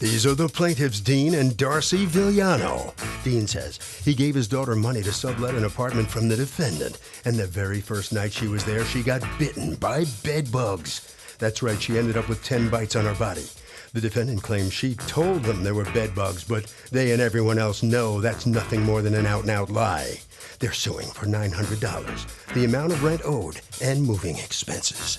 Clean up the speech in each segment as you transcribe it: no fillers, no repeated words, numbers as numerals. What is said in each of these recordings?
These are the plaintiffs, Dean and Darcy Villano. Dean says he gave his daughter money to sublet an apartment from the defendant, and the very first night she was there, she got bitten by bedbugs. That's right, she ended up with 10 bites on her body. The defendant claims she told them there were bedbugs, but they and everyone else know that's nothing more than an out-and-out lie. They're suing for $900, the amount of rent owed, and moving expenses.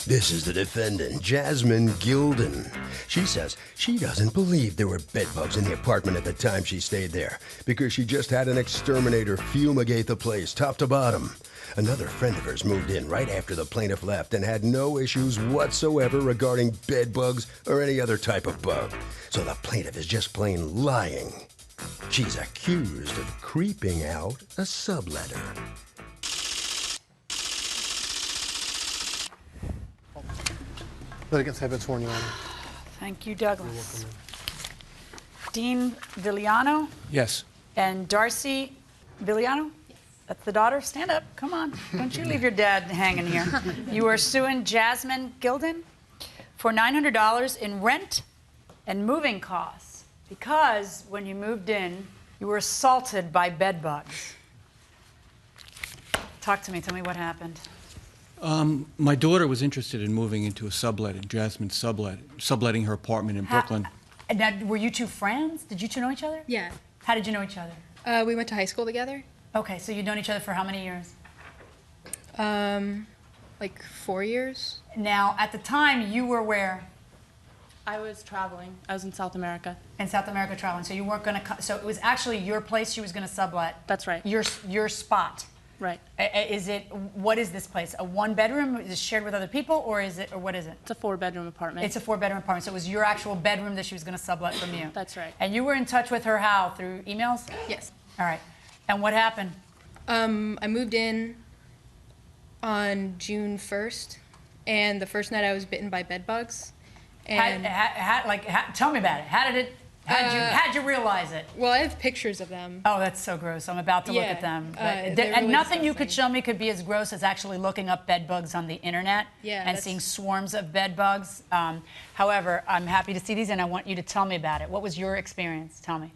This is the defendant, Jasmine Gilden. She says she doesn't believe there were bedbugs in the apartment at the time she stayed there because she just had an exterminator fumigate the place top to bottom. Another friend of hers moved in right after the plaintiff left and had no issues whatsoever regarding bedbugs or any other type of bug. So the plaintiff is just plain lying. She's accused of creeping out a subletter. Litigants have been sworn, Your Honor. Thank you, Douglas. Dean Villano? Yes. And Darcy Villano? Yes. That's the daughter? Stand up. Come on. Don't you leave your dad hanging here. You are suing Jasmine Gilden for $900 in rent and moving costs because when you moved in, you were assaulted by bedbugs. Talk to me. Tell me what happened. My daughter was interested in moving into a sublet, in Jasmine's subletting her apartment in Brooklyn. Now, were you two friends? Did you two know each other? Yeah. How did you know each other? We went to high school together. Okay, so you've known each other for how many years? Like 4 years. Now, at the time, you were where? I was traveling. I was in South America. In South America traveling. So you weren't going to. So it was actually your place she was going to sublet. That's right. Your spot. Right. Is it? What is this place? A one-bedroom? Is it shared with other people, or is it? Or what is it? It's a 4-bedroom apartment. It's a 4-bedroom apartment. So it was your actual bedroom that she was going to sublet from you. That's right. And you were in touch with her how? Through emails? Yes. All right. And what happened? I moved in on June 1st, and the first night I was bitten by bedbugs. And tell me about it. How did it? How'd you realize it? well, I have pictures of them. Oh, that's so gross. I'm about to look at them. They're And really nothing you could disgusting. show me could be as gross as actually looking up bedbugs on the internet and seeing swarms of bedbugs. However, I'm happy to see these, and I want you to tell me about it. What was your experience? Tell me.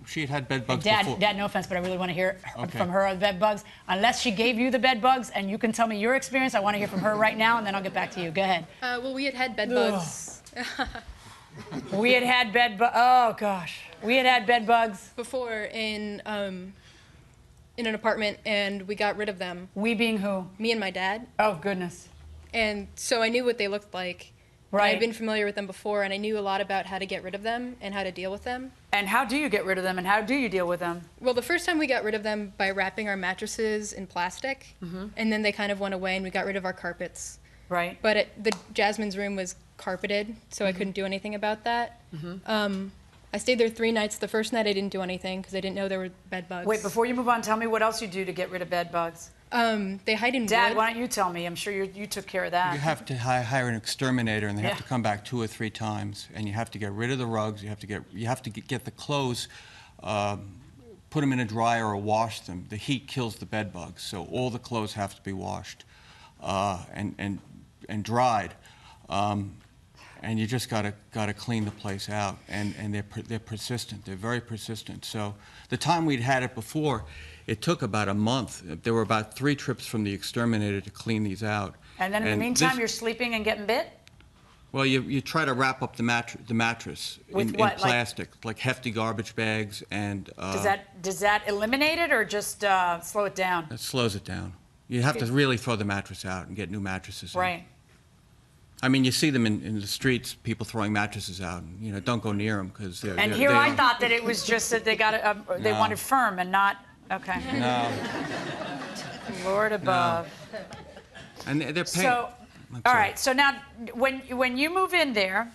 She had bedbugs Dad, before. Dad, no offense, but I really want to hear Okay. from her on bedbugs. Unless she gave you the bedbugs, and you can tell me your experience, I want to hear from her right now, and then I'll get back to you. Go ahead. Well, we had bedbugs. We had bedbugs. Oh gosh, we had bedbugs Before in an apartment, and we got rid of them. We being who? Me and my dad. Oh goodness. And so I knew what they looked like. Right. And I'd been familiar with them before, and I knew a lot about how to get rid of them and how to deal with them. And how do you get rid of them, and how do you deal with them? Well, the first time we got rid of them by wrapping our mattresses in plastic, and then they kind of went away, and we got rid of our carpets. Right. But the Jasmine's room was carpeted, so I couldn't do anything about that. I stayed there 3 nights. The first night I didn't do anything because I didn't know there were bed bugs. Wait, before you move on, tell me what else you do to get rid of bed bugs. They hide in Dad, wood. why don't you tell me? I'm sure you took care of that. You have to hire an exterminator, and they have to come back 2 or 3 times, and you have to get rid of the rugs. You have to get the clothes, put them in a dryer or wash them. The heat kills the bed bugs, so all the clothes have to be washed and dried. And you just gotta clean the place out, and they're persistent. They're very persistent. So the time we'd had it before, it took about a month. There were about 3 trips from the exterminator to clean these out. And then in the meantime, you're sleeping and getting bit? Well, you try to wrap up the mattress in plastic, like hefty garbage bags, and does that eliminate it or just slow it down? It slows it down. You have to really throw the mattress out and get new mattresses in. Right. I mean, you see them in the streets, people throwing mattresses out. And, don't go near them because they're. And here I thought that it was just that they got they wanted firm and not okay. No. Lord above. No. And they're paying. So, all right. So now, when you move in there,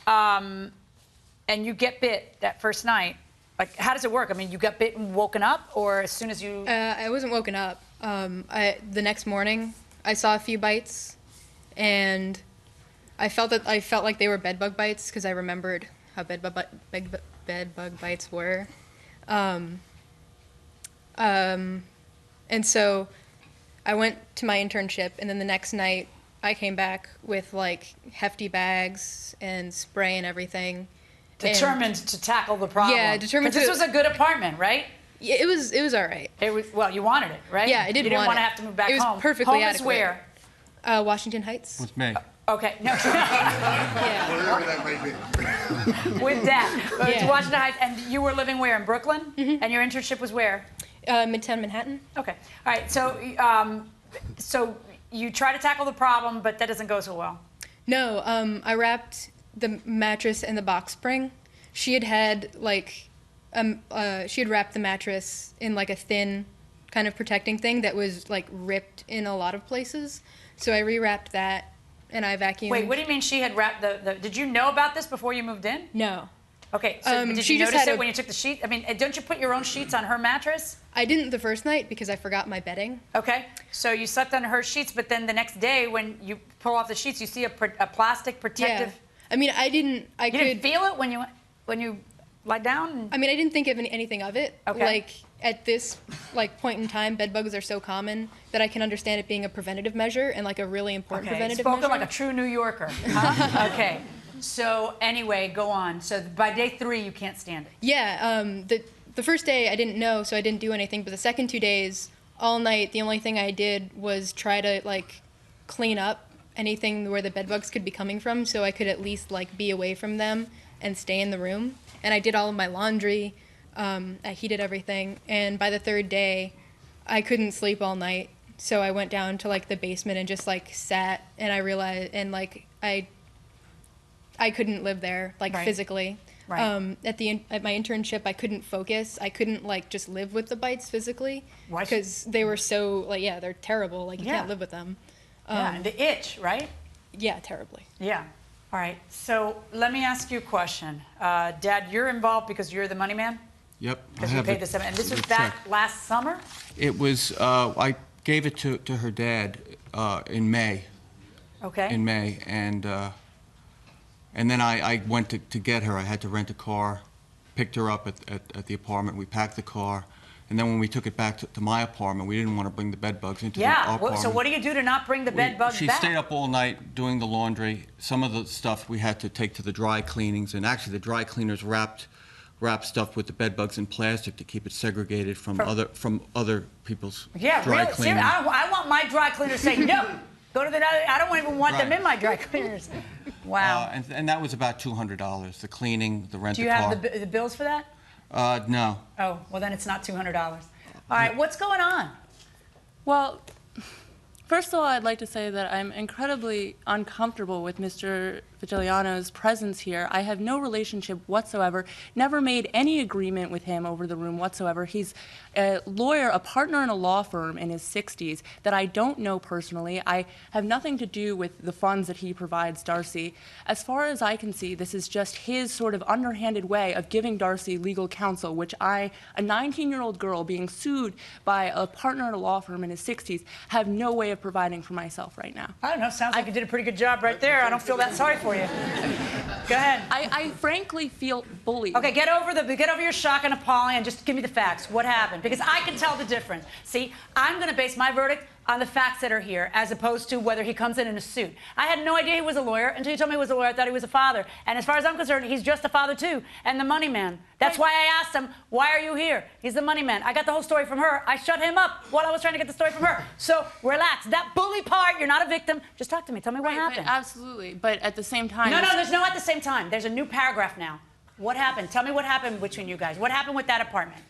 and you get bit that first night, like how does it work? I mean, you got bit and woken up, or as soon as you? I wasn't woken up. The next morning, I saw a few bites. And I felt like they were bedbug bites because I remembered how bedbug bites were. And so I went to my internship, and then the next night I came back with like hefty bags and spray and everything. Determined to tackle the problem. Yeah, determined 'Cause to. this was a good apartment, right? Yeah, it was all right. It was, well, you wanted it, right? Yeah, I did You didn't want want to it. have to move back It was home. perfectly home adequate. is where? Washington Heights. With me. Okay, no. Yeah. Wherever that might be. With Dad. It's Yeah. Washington Heights, and you were living where, in Brooklyn? And your internship was where? Midtown Manhattan. Okay, all right, so you try to tackle the problem, but that doesn't go so well. No, I wrapped the mattress and the box spring. She had like, she had wrapped the mattress in like a thin kind of protecting thing that was like ripped in a lot of places. So I rewrapped that, and I vacuumed. Wait, what do you mean she had wrapped the did you know about this before you moved in? No, Okay, so did she you just notice had it a- when you took the sheet? I mean, don't you put your own sheets on her mattress? I didn't the first night because I forgot my bedding. Okay, so you slept on her sheets, but then the next day when you pull off the sheets, you see a plastic protective. Yeah. I mean, I didn't. I You could. didn't feel it when you lie down? I mean, I didn't think of anything of it. Okay. Like at this like point in time, bed bugs are so common that I can understand it being a preventative measure and like a really important Okay, preventative spoken measure. like a true New Yorker. Huh? Okay, so anyway, go on. So by day 3, you can't stand it. Yeah. The first day I didn't know, so I didn't do anything. But the second 2 days, all night, the only thing I did was try to like clean up anything where the bed bugs could be coming from, so I could at least like be away from them and stay in the room. And I did all of my laundry. I heated everything, and by the third day, I couldn't sleep all night. So I went down to like the basement and just like sat, and I realized, and like I couldn't live there like Right. physically. Right. At my internship, I couldn't focus. I couldn't like just live with the bites physically Why? because they were so like they're terrible. Like you Yeah. can't live with them. Yeah, and the itch, right? Yeah, terribly. Yeah. All right. So let me ask you a question. Dad, you're involved because you're the money man? Yep. Because you paid the $7. And this was back last summer? It was, I gave it to her dad in May. Okay. In May, and then I went to get her. I had to rent a car, picked her up at the apartment. We packed the car, and then when we took it back to my apartment, we didn't want to bring the bed bugs into our apartment. So what do you do to not bring the bed bugs She back? stayed up all night doing the laundry. Some of the stuff we had to take to the dry cleanings, and actually the dry cleaners wrapped stuff with the bed bugs in plastic to keep it segregated from other people's Yeah, dry really? cleaning. Seriously, I want my dry cleaner to say no. Go to the other. I don't even want them Right. in my dry cleaners. Wow. And that was about $200. The cleaning, the rent do a you car. have the bills for that? No. Oh, well then it's not $200. All right, what's going on? Well, first of all, I'd like to say that I'm incredibly uncomfortable with Mr. Vigiliano's presence here. I have no relationship whatsoever, never made any agreement with him over the room whatsoever. He's a lawyer, a partner in a law firm in his 60s that I don't know personally. I have nothing to do with the funds that he provides Darcy. As far as I can see, this is just his sort of underhanded way of giving Darcy legal counsel, which I, a 19-year-old girl being sued by a partner in a law firm in his 60s, have no way of providing for myself right now. I don't know. Sounds like you did a pretty good job right there. I don't feel that sorry for you. Go ahead. I frankly feel bullied. Okay, get over your shock and appalling and just give me the facts. What happened? Because I can tell the difference. See, I'm going to base my verdict on the facts that are here as opposed to whether he comes in a suit. I had no idea he was a lawyer until you told me he was a lawyer. I thought he was a father. And as far as I'm concerned, he's just a father too, and the money man. That's why I asked him, why are you here? He's the money man. I got the whole story from her. I shut him up while I was trying to get the story from her. So relax. That bully part, you're not a victim. Just talk to me. Tell me what happened. Absolutely. But at the same time... No, there's no at the same time. There's a new paragraph now. What happened? Tell me what happened between you guys. What happened with that apartment?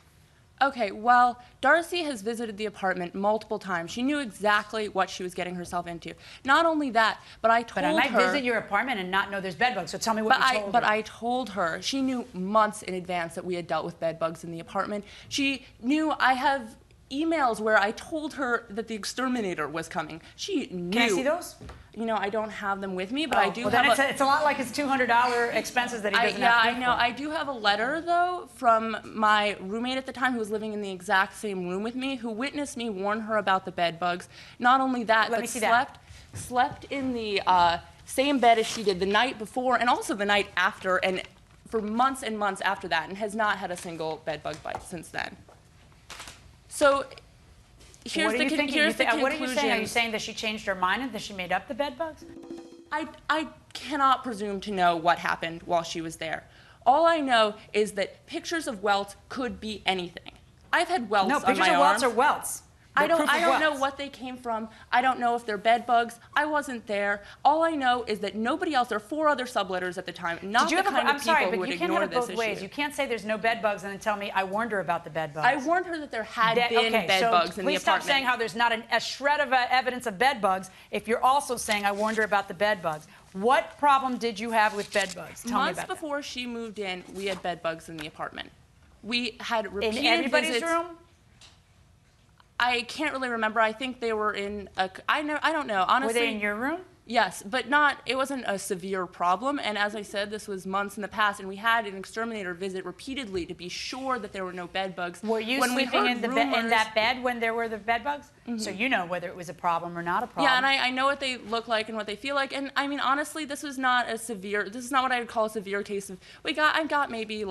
Okay, well, Darcy has visited the apartment multiple times. She knew exactly what she was getting herself into. Not only that, but I told her... But I might visit your apartment and not know there's bed bugs, so tell me what you told her. But I told her. She knew months in advance that we had dealt with bed bugs in the apartment. She knew I have emails where I told her that the exterminator was coming. She knew. Can I see those? You know, I don't have them with me, but I do well, have then it's a lot like his $200 expenses that he doesn't have to pay for. I do have a letter, though, from my roommate at the time who was living in the exact same room with me, who witnessed me warn her about the bed bugs. Not only that, but slept in the same bed as she did the night before and also the night after, and for months and months after that, and has not had a single bed bug bite since then. So here's What the are you thinking? here's the conclusion. What are you saying? Are you saying that she changed her mind and that she made up the bed bugs? I cannot presume to know what happened while she was there. All I know is that pictures of welts could be anything. I've had welts on my arms. No, pictures of welts are welts. I don't know what they came from. I don't know if they're bed bugs. I wasn't there. All I know is that nobody else. There are 4 other subletters at the time. Not the kind of people who would ignore this issue. I'm sorry, but you can't have it both ways. You can't say there's no bed bugs and then tell me I warned her about the bed bugs. I warned her that there had been bed bugs in the apartment. Please stop saying how there's not a shred of evidence of bed bugs if you're also saying I warned her about the bed bugs. What problem did you have with bed bugs? Tell me about that. Months before she moved in, we had bed bugs in the apartment. We had repeated in everybody's visits. room? I can't really remember. I think they were in a. I don't know. Honestly. Were they in your room? Yes, but not. It wasn't a severe problem. And as I said, this was months in the past, and we had an exterminator visit repeatedly to be sure that there were no bed bugs. Were you sleeping in that bed when there were the bed bugs? Mm-hmm. So you know whether it was a problem or not a problem. Yeah, and I know what they look like and what they feel like. And I mean, honestly, this was not a severe. This is not what I would call a severe case of. I got maybe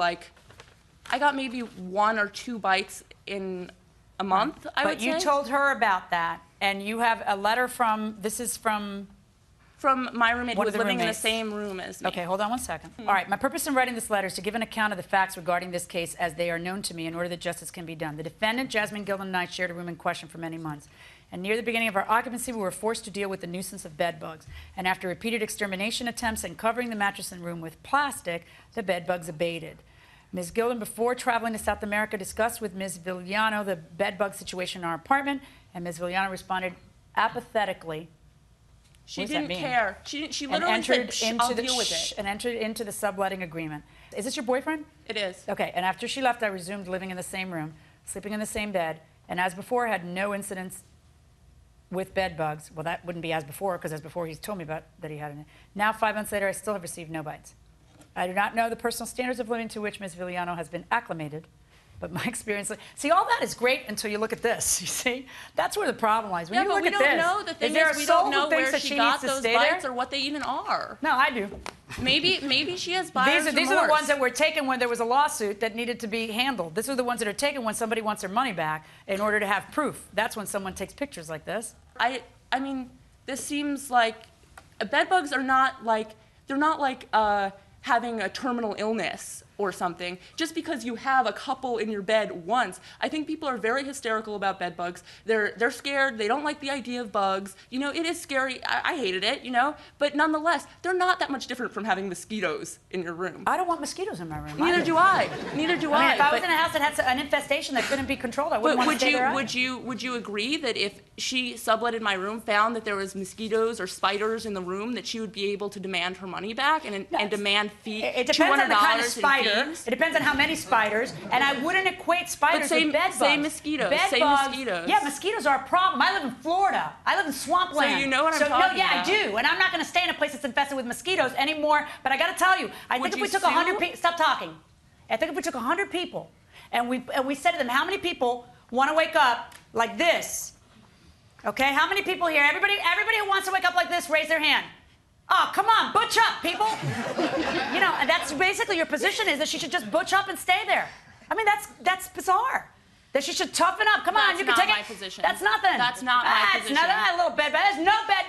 1 or 2 bites in a month, I would say. But you told her about that, and you have a letter from, this is from my roommate who was living in the same room as me. Okay, hold on one second. All right, my purpose in writing this letter is to give an account of the facts regarding this case as they are known to me in order that justice can be done. The defendant, Jasmine Gilden, and I shared a room in question for many months. And near the beginning of our occupancy, we were forced to deal with the nuisance of bed bugs. And after repeated extermination attempts and covering the mattress and room with plastic, the bed bugs abated. Ms. Gilden, before traveling to South America, discussed with Ms. Villano the bed bug situation in our apartment, and Ms. Villano responded apathetically. She didn't care. She literally said, I'll deal with it. And entered into the subletting agreement. Is this your boyfriend? It is. Okay, and after she left, I resumed living in the same room, sleeping in the same bed, and as before, had no incidents with bed bugs. Well, that wouldn't be as before, because as before, he's told me about that he had it. Now, 5 months later, I still have received no bites. I do not know the personal standards of living to which Ms. Villano has been acclimated, but my experience... See, all that is great until you look at this, you see? That's where the problem lies. When you look at this, we don't know. The thing is, we don't know where she got those bites or what they even are. No, I do. Maybe she has buyer's remorse. These are the ones that were taken when there was a lawsuit that needed to be handled. These are the ones that are taken when somebody wants their money back in order to have proof. That's when someone takes pictures like this. I mean, this seems like... Bed bugs are not like... They're not like... having a terminal illness or something, just because you have a couple in your bed once. I think people are very hysterical about bed bugs. They're scared. They don't like the idea of bugs. You know, it is scary. I hated it, you know, but nonetheless, they're not that much different from having mosquitoes in your room. I don't want mosquitoes in my room. Neither do I. Neither do I. I mean, if I was in a house that had an infestation that couldn't be controlled, I wouldn't want to stay there. Would you agree that if she subletted my room, found that there was mosquitoes or spiders in the room, that she would be able to demand her money back and demand fee? It depends on the kind of spider. It depends on how many spiders, and I wouldn't equate spiders with bed bugs. Say mosquitoes. Say mosquitoes. Yeah, mosquitoes are a problem. I live in Florida. I live in swampland. So you know what I'm talking about. I do, and I'm not going to stay in a place that's infested with mosquitoes anymore. But I got to tell you, I think if we took 100 people, stop talking. I think if we took 100 people, and we said to them, how many people want to wake up like this? Okay, how many people here? Everybody who wants to wake up like this, raise their hand. Oh, come on, butch up, people. You know, and that's basically your position is that she should just butch up and stay there. I mean, that's bizarre. That she should toughen up. Come on, you can take it. That's not my position. That's nothing. That's not my position. It's not a little bed bug.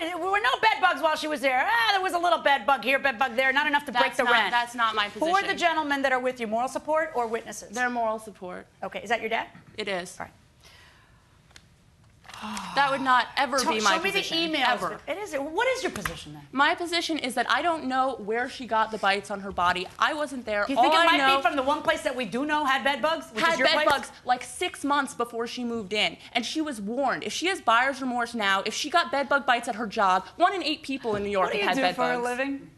There were no bed bugs while she was there. There was a little bed bug here, bed bug there. Not enough to break the rent. That's not my position. Who are the gentlemen that are with you? Moral support or witnesses? They're moral support. Okay, is that your dad? It is. All right. That would not ever be my position. Show me the emails. Ever. It is. What is your position then? My position is that I don't know where she got the bites on her body. I wasn't there. Do you think it might be from the one place that we do know had bed bugs? Which is your place? Bugs like 6 months before she moved in. And she was warned. If she has buyer's remorse now, if she got bed bug bites at her job, 1 in 8 people in New York have had bed bugs. What do you do for a living?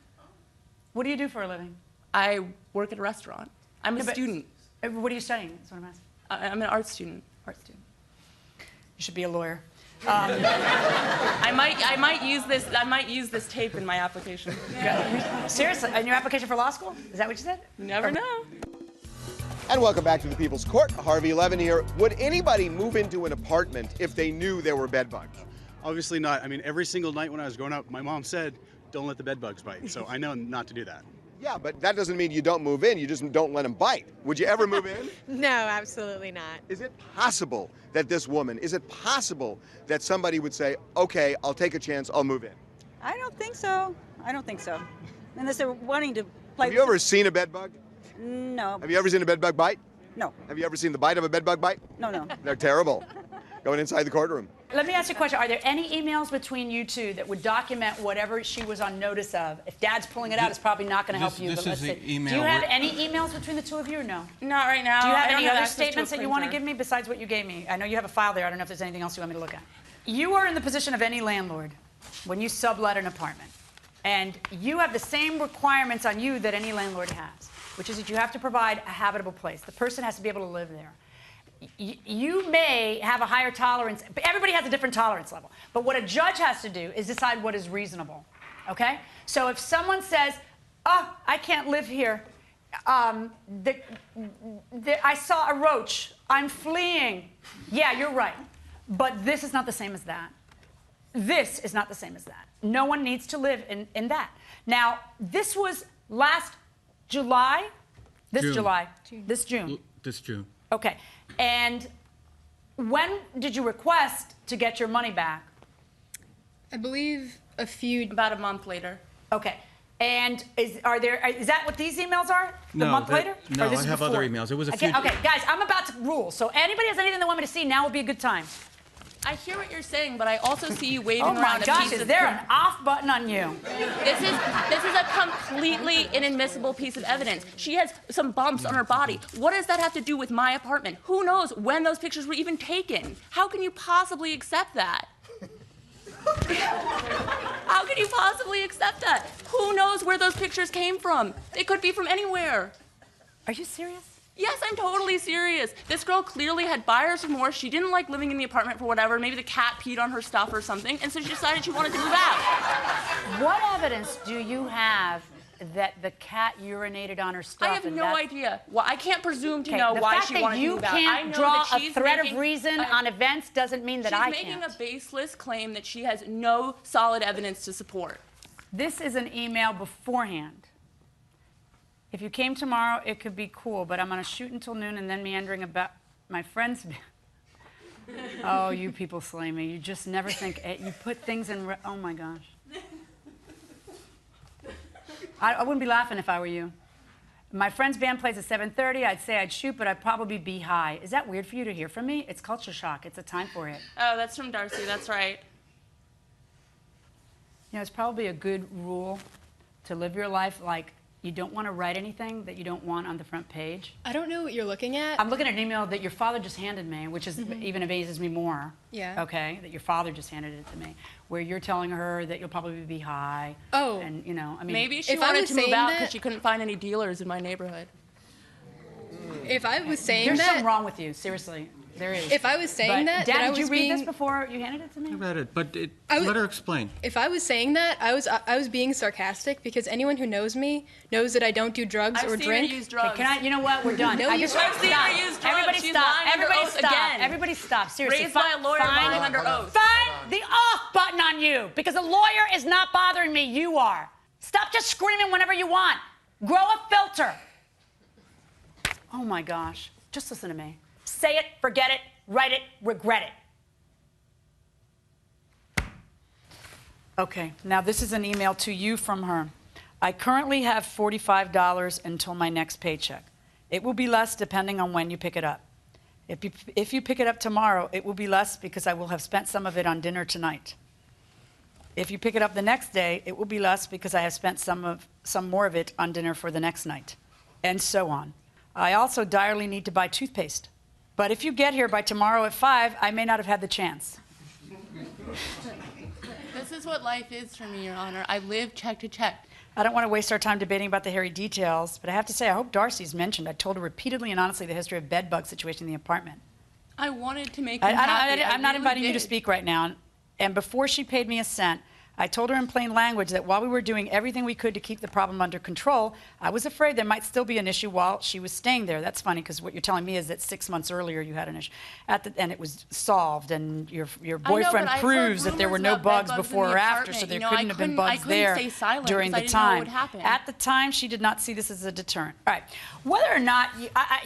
What do you do for a living? I work at a restaurant. I'm a student. What are you studying? That's what I'm asking. I'm an art student. Art student. You should be a lawyer. I might use this tape in my application. Yeah. Seriously, in your application for law school? Is that what you said? You never know. And welcome back to the People's Court. Harvey Levin here. Would anybody move into an apartment if they knew there were bed bugs? Obviously not. I mean, every single night when I was growing up, my mom said, "Don't let the bed bugs bite." So I know not to do that. Yeah, but that doesn't mean you don't move in. You just don't let him bite. Would you ever move in? No, absolutely not. Is it possible that this woman, is it possible that somebody would say, okay, I'll take a chance, I'll move in? I don't think so. I don't think so. Unless they're wanting to play. Have you ever seen a bed bug? No. Have you ever seen a bed bug bite? No. Have you ever seen the bite of a bed bug bite? No. They're terrible. Going inside the courtroom. Let me ask you a question. Are there any emails between you two that would document whatever she was on notice of? If Dad's pulling it out, it's probably not going to help you. This but let's is see. the email Do you have where- any emails between the two of you or no? Not right now. Do you have I don't any other access to a statements that you want to printer. give me besides what you gave me? I know you have a file there. I don't know if there's anything else you want me to look at. You are in the position of any landlord when you sublet an apartment. And you have the same requirements on you that any landlord has, which is that you have to provide a habitable place. The person has to be able to live there. You may have a higher tolerance, but everybody has a different tolerance level. But what a judge has to do is decide what is reasonable, okay? So if someone says, oh, I can't live here, I saw a roach, I'm fleeing. Yeah, you're right. But this is not the same as that. This is not the same as that. No one needs to live in that. Now, this was last July? This June. July? This June? This June. Okay. And when did you request to get your money back? I believe About a month later. Okay. And is that what these emails are? The No, month that- later? no, Or this I is have before? other emails. It was a Okay, few- okay, guys, I'm about to rule. So anybody has anything they want me to see, now would be a good time. I hear what you're saying, but I also see you waving Oh my around a gosh, piece is of there an off button on you? This is a completely inadmissible piece of evidence. She has some bumps on her body. What does that have to do with my apartment? Who knows when those pictures were even taken? How can you possibly accept that? How can you possibly accept that? Who knows where those pictures came from? They could be from anywhere. Are you serious? Yes, I'm totally serious. This girl clearly had buyer's remorse. She didn't like living in the apartment for whatever. Maybe the cat peed on her stuff or something, and so she decided she wanted to move out. What evidence do you have that the cat urinated on her stuff? I have and no that's- idea. Well, I can't presume to Okay, know the why fact she that wanted to you move out. I can't know draw that a she's thread making of reason on events doesn't mean that I She's making can't. a baseless claim that she has no solid evidence to support. This is an email beforehand. If you came tomorrow, it could be cool, but I'm going to shoot until noon and then meandering about my friends. Oh, you people slay me. You just never think. You put things in. Oh my gosh. I wouldn't be laughing if I were you. My friend's band plays at 7:30. I'd say I'd shoot, but I'd probably be high. Is that weird for you to hear from me? It's culture shock. It's a time for it. Oh, that's from Darcy. That's right. You know, it's probably a good rule to live your life like you don't want to write anything that you don't want on the front page. I don't know what you're looking at. I'm looking at an email that your father just handed me, which is even amazes me more. Yeah. Okay, that your father just handed it to me, where you're telling her that you'll probably be high. Oh. And, you know, I mean. Maybe she If I wanted was to move saying out that- because she couldn't find any dealers in my neighborhood. If I was saying There's that, something wrong with you, seriously. There is. if I was saying But, that, Dad, then I did you was read being, this before you handed it to I me? read it, but I would- let her explain. if I was saying that, I was being sarcastic because anyone who knows me knows that I don't do drugs I've or seen drink. her use Okay, drugs. can I? You know what? We're done. No, I you just haven't. I've seen her use drugs. Everybody She's stop. lying under Everybody oath stop. again. Everybody stop. Seriously. Raised by a lawyer lying under oath. Find the off button on you, because a lawyer is not bothering me. You are. Stop just screaming whenever you want. Grow a filter. Oh my gosh. Just listen to me. Say it, forget it, write it, regret it. Okay, now this is an email to you from her. I currently have $45 until my next paycheck. It will be less depending on when you pick it up. If you pick it up tomorrow, it will be less because I will have spent some of it on dinner tonight. If you pick it up the next day, it will be less because I have spent some more of it on dinner for the next night, and so on. I also direly need to buy toothpaste. But if you get here by tomorrow at 5, I may not have had the chance. This is what life is for me, Your Honor. I live check to check. I don't want to waste our time debating about the hairy details, but I have to say, I hope Darcy's mentioned. I told her repeatedly and honestly the history of bedbug situation in the apartment. I wanted to make him happy. I'm not really inviting you to did. speak right now. And before she paid me a cent, I told her in plain language that while we were doing everything we could to keep the problem under control, I was afraid there might still be an issue while she was staying there. That's funny because what you're telling me is that 6 months earlier you had an issue, and it was solved, and your boyfriend proves that there were no bugs before or after, so there couldn't have been bugs there during the time. At the time, she did not see this as a deterrent. All right. Whether or not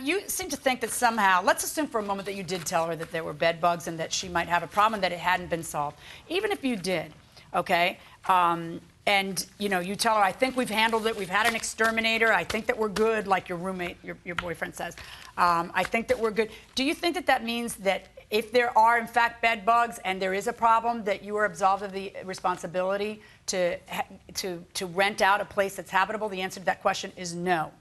you seem to think that somehow, let's assume for a moment that you did tell her that there were bed bugs and that she might have a problem, that it hadn't been solved. Even if you did, okay, and you tell her, I think we've handled it, we've had an exterminator, I think that we're good, like your roommate, your boyfriend says, I think that we're good. Do you think that that means that if there are in fact bed bugs and there is a problem, that you are absolved of the responsibility to rent out a place that's habitable? The answer to that question is no.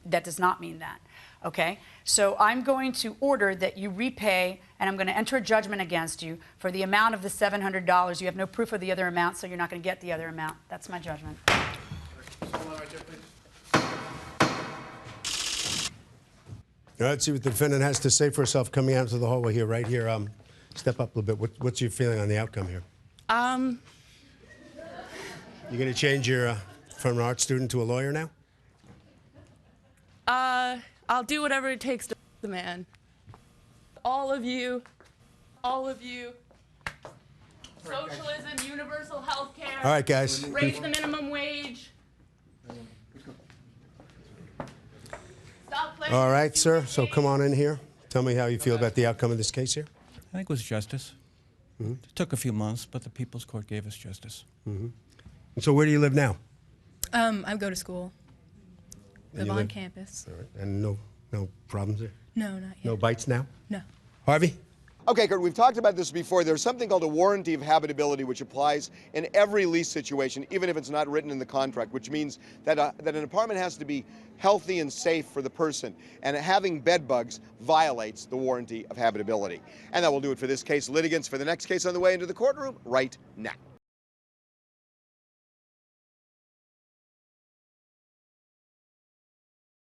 That does not mean that. Okay? So I'm going to order that you repay, and I'm going to enter a judgment against you for the amount of the $700. You have no proof of the other amount, so you're not going to get the other amount. That's my judgment. Let's see what the defendant has to say for herself coming out into the hallway here, right here. Step up a little bit. What's your feeling on the outcome here? You going to change your from an art student to a lawyer now? I'll do whatever it takes to the man. All of you, socialism, universal health care. All right, guys. Raise the minimum wage. Stop playing. All right, sir. So come on in here. Tell me how you feel about the outcome of this case here. I think it was justice. It took a few months, but the People's Court gave us justice. And so where do you live now? I go to school. Live on campus. All right. And no problems there? No, not yet. No bites now? No. Harvey? Okay, Kurt, we've talked about this before. There's something called a warranty of habitability, which applies in every lease situation, even if it's not written in the contract, which means that, that an apartment has to be healthy and safe for the person. And having bed bugs violates the warranty of habitability. And that will do it for this case. Litigants for the next case on the way into the courtroom right now.